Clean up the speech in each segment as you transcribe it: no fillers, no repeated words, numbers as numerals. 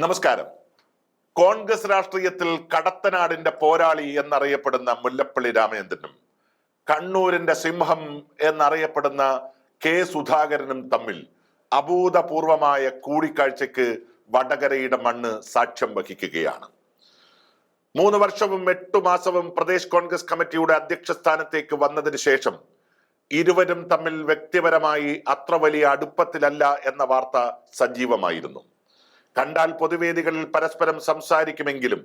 നമസ്കാരം. കോൺഗ്രസ് രാഷ്ട്രീയത്തിൽ കടത്തനാടിന്റെ പോരാളി എന്നറിയപ്പെടുന്ന മുല്ലപ്പള്ളി രാമചന്ദ്രനും കണ്ണൂരിന്റെ സിംഹം എന്നറിയപ്പെടുന്ന കെ സുധാകരനും തമ്മിൽ അഭൂതപൂർവമായ കൂടിക്കാഴ്ചയ്ക്ക് വടകരയുടെ മണ്ണ് സാക്ഷ്യം വഹിക്കുകയാണ്. 3 വർഷവും 8 മാസവും പ്രദേശ് കോൺഗ്രസ് കമ്മിറ്റിയുടെ അധ്യക്ഷ സ്ഥാനത്തേക്ക് വന്നതിന് ശേഷം ഇരുവരും തമ്മിൽ വ്യക്തിപരമായി അത്ര വലിയ അടുപ്പത്തിലല്ല എന്ന വാർത്ത സജീവമായിരുന്നു. കണ്ടാൽ പൊതുവേദികളിൽ പരസ്പരം സംസാരിക്കുമെങ്കിലും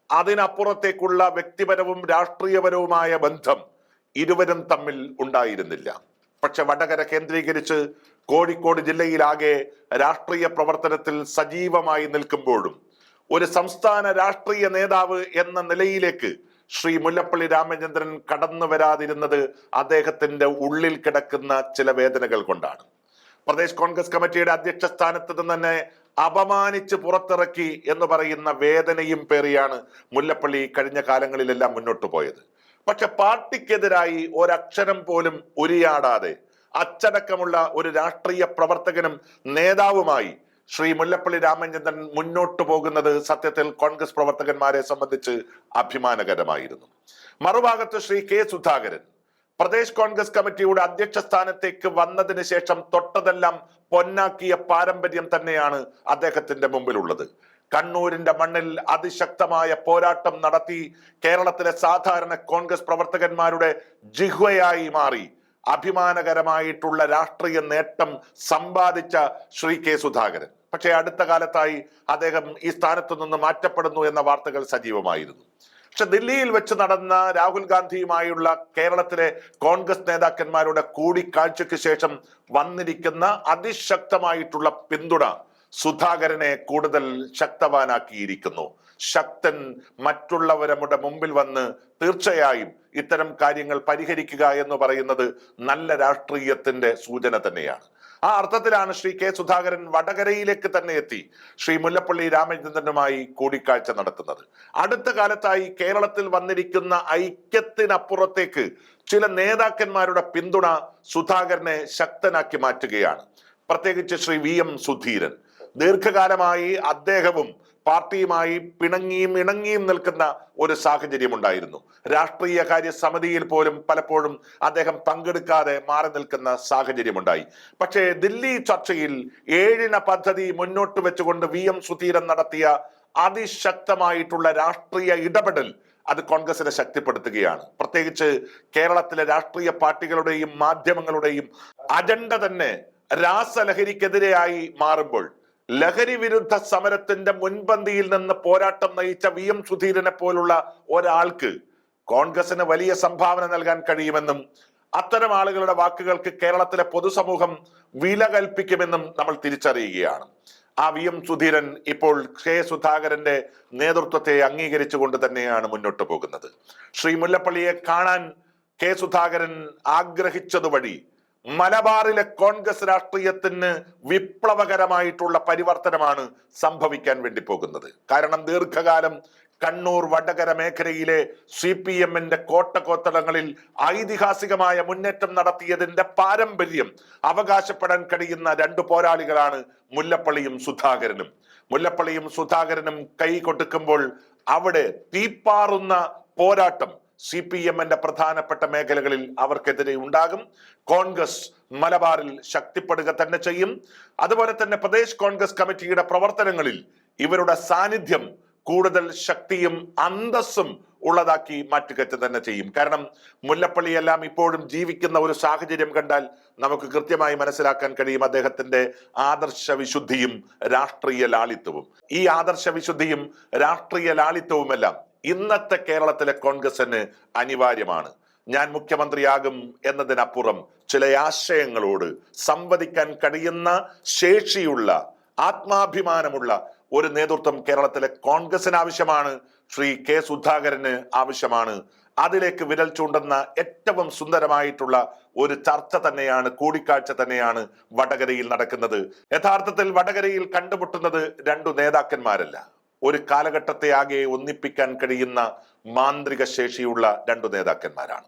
അതിനപ്പുറത്തേക്കുള്ള വ്യക്തിപരവും രാഷ്ട്രീയപരവുമായ ബന്ധം ഇരുവരും തമ്മിൽ ഉണ്ടായിരുന്നില്ല. പക്ഷെ വടകര കേന്ദ്രീകരിച്ച് കോഴിക്കോട് ജില്ലയിലാകെ രാഷ്ട്രീയ പ്രവർത്തനത്തിൽ സജീവമായി നിൽക്കുമ്പോഴും ഒരു സംസ്ഥാന രാഷ്ട്രീയ നേതാവ് എന്ന നിലയിലേക്ക് ശ്രീ മുല്ലപ്പള്ളി രാമചന്ദ്രൻ കടന്നു വരാതിരുന്നത് അദ്ദേഹത്തിന്റെ ഉള്ളിൽ കിടക്കുന്ന ചില വേദനകൾ കൊണ്ടാണ്. പ്രദേശ് കോൺഗ്രസ് കമ്മിറ്റിയുടെ അധ്യക്ഷ സ്ഥാനത്ത് നിന്ന് തന്നെ അപമാനിച്ച് പുറത്തിറക്കി എന്ന് പറയുന്ന വേദനയും പേറിയാണ് മുല്ലപ്പള്ളി കഴിഞ്ഞ കാലങ്ങളിലെല്ലാം മുന്നോട്ട് പോയത്. പക്ഷെ പാർട്ടിക്കെതിരായി ഒരക്ഷരം പോലും ഉരിയാടാതെ അച്ചടക്കമുള്ള ഒരു രാഷ്ട്രീയ പ്രവർത്തകനും നേതാവുമായി ശ്രീ മുല്ലപ്പള്ളി രാമചന്ദ്രൻ മുന്നോട്ട് പോകുന്നത് സത്യത്തിൽ കോൺഗ്രസ് പ്രവർത്തകന്മാരെ സംബന്ധിച്ച് അഭിമാനകരമായിരുന്നു. മറുഭാഗത്ത് ശ്രീ കെ സുധാകരൻ പ്രദേശ് കോൺഗ്രസ് കമ്മിറ്റിയുടെ അധ്യക്ഷ സ്ഥാനത്തേക്ക് വന്നതിന് ശേഷം തൊട്ടതെല്ലാം പൊന്നാക്കിയ പാരമ്പര്യം തന്നെയാണ് അദ്ദേഹത്തിന്റെ മുമ്പിലുള്ളത്. കണ്ണൂരിന്റെ മണ്ണിൽ അതിശക്തമായ പോരാട്ടം നടത്തി കേരളത്തിലെ സാധാരണ കോൺഗ്രസ് പ്രവർത്തകന്മാരുടെ ജിഹ്വയായി മാറി അഭിമാനകരമായിട്ടുള്ള രാഷ്ട്രീയ നേട്ടം സമ്പാദിച്ച ശ്രീ കെ സുധാകരൻ. പക്ഷേ അടുത്ത കാലത്തായി അദ്ദേഹം ഈ സ്ഥാനത്തു നിന്ന് മാറ്റപ്പെടുന്നു എന്ന വാർത്തകൾ സജീവമായിരുന്നു. പക്ഷെ ദില്ലിയിൽ വെച്ച് നടന്ന രാഹുൽ ഗാന്ധിയുമായുള്ള കേരളത്തിലെ കോൺഗ്രസ് നേതാക്കന്മാരുടെ കൂടിക്കാഴ്ചയ്ക്ക് ശേഷം വന്നിരിക്കുന്ന അതിശക്തമായിട്ടുള്ള പിന്തുണ സുധാകരനെ കൂടുതൽ ശക്തവാനാക്കിയിരിക്കുന്നു. ശക്തൻ മറ്റുള്ളവരുടെ മുമ്പിൽ വന്ന് തീർച്ചയായും ഇത്തരം കാര്യങ്ങൾ പരിഹരിക്കുക എന്ന് പറയുന്നത് നല്ല രാഷ്ട്രീയത്തിന്റെ സൂചന തന്നെയാണ്. ആ അർത്ഥത്തിലാണ് ശ്രീ കെ സുധാകരൻ വടകരയിലേക്ക് തന്നെ എത്തി ശ്രീ മുല്ലപ്പള്ളി രാമചന്ദ്രനുമായി കൂടിക്കാഴ്ച നടത്തുന്നത്. അടുത്ത കാലത്തായി കേരളത്തിൽ വന്നിരിക്കുന്ന ഐക്യത്തിനപ്പുറത്തേക്ക് ചില നേതാക്കന്മാരുടെ പിന്തുണ സുധാകരനെ ശക്തനാക്കി മാറ്റുകയാണ്. പ്രത്യേകിച്ച് ശ്രീ VM സുധീരൻ. ദീർഘകാലമായി അദ്ദേഹവും പാർട്ടിയുമായി പിണങ്ങിയും ഇണങ്ങിയും നിൽക്കുന്ന ഒരു സാഹചര്യം ഉണ്ടായിരുന്നു. രാഷ്ട്രീയ കാര്യ സമിതിയിൽ പോലും പലപ്പോഴും അദ്ദേഹം പങ്കെടുക്കാതെ മാറി നിൽക്കുന്ന സാഹചര്യമുണ്ടായി. പക്ഷേ ദില്ലി ചർച്ചയിൽ 7 പദ്ധതി മുന്നോട്ട് വെച്ചുകൊണ്ട് VM സുധീരൻ നടത്തിയ അതിശക്തമായിട്ടുള്ള രാഷ്ട്രീയ ഇടപെടൽ അത് കോൺഗ്രസിനെ ശക്തിപ്പെടുത്തുകയാണ്. പ്രത്യേകിച്ച് കേരളത്തിലെ രാഷ്ട്രീയ പാർട്ടികളുടെയും മാധ്യമങ്ങളുടെയും അജണ്ട തന്നെ രാസലഹരിക്കെതിരെയായി മാറുമ്പോൾ ലഹരി വിരുദ്ധ സമരത്തിന്റെ മുൻപന്തിയിൽ നിന്ന് പോരാട്ടം നയിച്ച VM സുധീരനെ പോലുള്ള ഒരാൾക്ക് കോൺഗ്രസിന് വലിയ സംഭാവന നൽകാൻ കഴിയുമെന്നും അത്തരം ആളുകളുടെ വാക്കുകൾക്ക് കേരളത്തിലെ പൊതുസമൂഹം വില കൽപ്പിക്കുമെന്നും നമ്മൾ തിരിച്ചറിയുകയാണ്. ആ VM സുധീരൻ ഇപ്പോൾ കെ സുധാകരന്റെ നേതൃത്വത്തെ അംഗീകരിച്ചുകൊണ്ട് തന്നെയാണ് മുന്നോട്ട് പോകുന്നത്. ശ്രീ മുല്ലപ്പള്ളിയെ കാണാൻ കെ സുധാകരൻ ആഗ്രഹിച്ചതുവഴി മലബാറിലെ കോൺഗ്രസ് രാഷ്ട്രീയത്തിന് വിപ്ലവകരമായിട്ടുള്ള പരിവർത്തനമാണ് സംഭവിക്കാൻ വേണ്ടി പോകുന്നത്. കാരണം ദീർഘകാലം കണ്ണൂർ വടകര മേഖലയിലെ CPM-ന്റെ കോട്ടക്കോത്തളങ്ങളിൽ ഐതിഹാസികമായ മുന്നേറ്റം നടത്തിയതിന്റെ പാരമ്പര്യം അവകാശപ്പെടാൻ കഴിയുന്ന 2 പോരാളികളാണ് മുല്ലപ്പള്ളിയും സുധാകരനും. മുല്ലപ്പള്ളിയും സുധാകരനും കൈ കൊടുക്കുമ്പോൾ അവിടെ തീപ്പാറുന്ന പോരാട്ടം CPM-ന്റെ പ്രധാനപ്പെട്ട മേഖലകളിൽ അവർക്കെതിരെ ഉണ്ടാകും. കോൺഗ്രസ് മലബാറിൽ ശക്തിപ്പെടുക തന്നെ ചെയ്യും. അതുപോലെ തന്നെ പ്രദേശ് കോൺഗ്രസ് കമ്മിറ്റിയുടെ പ്രവർത്തനങ്ങളിൽ ഇവരുടെ സാന്നിധ്യം കൂടുതൽ ശക്തിയും അന്തസ്സും ഉള്ളതാക്കി മാറ്റുക തന്നെ ചെയ്യും. കാരണം മുല്ലപ്പള്ളിയെല്ലാം ഇപ്പോഴും ജീവിക്കുന്ന ഒരു സാഹചര്യം കണ്ടാൽ നമുക്ക് കൃത്യമായി മനസ്സിലാക്കാൻ കഴിയും അദ്ദേഹത്തിന്റെ ആദർശ വിശുദ്ധിയും രാഷ്ട്രീയ ലാളിത്യവും. ഈ ആദർശ വിശുദ്ധിയും രാഷ്ട്രീയ ലാളിത്യവുമെല്ലാം ഇന്നത്തെ കേരളത്തിലെ കോൺഗ്രസിന് അനിവാര്യമാണ്. ഞാൻ മുഖ്യമന്ത്രിയാകും എന്നതിനപ്പുറം ചില ആശയങ്ങളോട് സംവദിക്കാൻ കഴിയുന്ന ശേഷിയുള്ള ആത്മാഭിമാനമുള്ള ഒരു നേതൃത്വം കേരളത്തിലെ കോൺഗ്രസിന് ആവശ്യമാണ്. ശ്രീ കെ സുധാകരന് ആവശ്യമാണ്. അതിലേക്ക് വിരൽ ചൂണ്ടുന്ന ഏറ്റവും സുന്ദരമായിട്ടുള്ള ഒരു ചർച്ച തന്നെയാണ്, കൂടിക്കാഴ്ച തന്നെയാണ് വടകരയിൽ നടക്കുന്നത്. യഥാർത്ഥത്തിൽ വടകരയിൽ കണ്ടുമുട്ടുന്നത് 2 നേതാക്കന്മാരല്ല, ഒരു കാലഘട്ടത്തെ ആകെ ഒന്നിപ്പിക്കാൻ കഴിയുന്ന മാന്ത്രിക ശേഷിയുള്ള 2 നേതാക്കന്മാരാണ്.